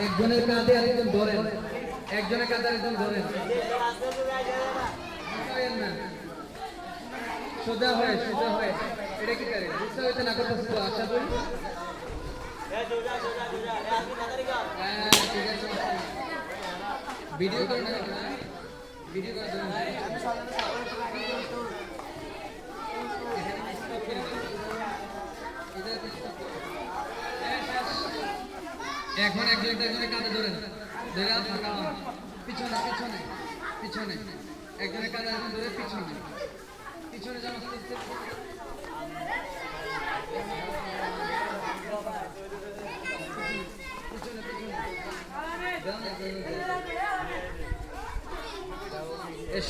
একজনের কাঁধে আরেকজন ধরেন, একজনের কাঁধে আরেকজন ধরেন না, সোজা হয় সোজা হয়। এটা কি করে বুঝতে হইতে না করতেছে তো আশা করি। হ্যাঁ ঠিক আছে, ভিডিও করে না, ভিডিও করে দেবেন। এখন একজনের কাঁধে ধরেন, ধরে থাকা পিছনে পিছনে পিছনে, একজনের কাঁধে একজন ধরে পিছনে পিছনে যেন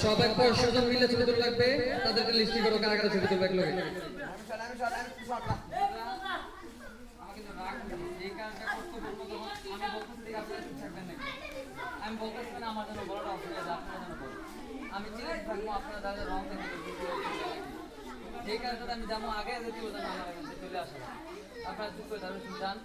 সবাই 500 জন মিলে ছবি তুলে লাগবে, তাদেরকে লিস্টিং করো কারা কারা ছবি তুলবে এক লগে। আমি বলতেছি না আমার জন্য বড়টা অসুবিধা আছে, আপনার জন্য বড়। আমি চিন্তা থাকবো আপনারা যাদের রং দেখে যে কারণে আমি যাবো আগে যদি ওদের আমার কাছে চলে আসে, আপনারা চুপ করে তাহলে যান।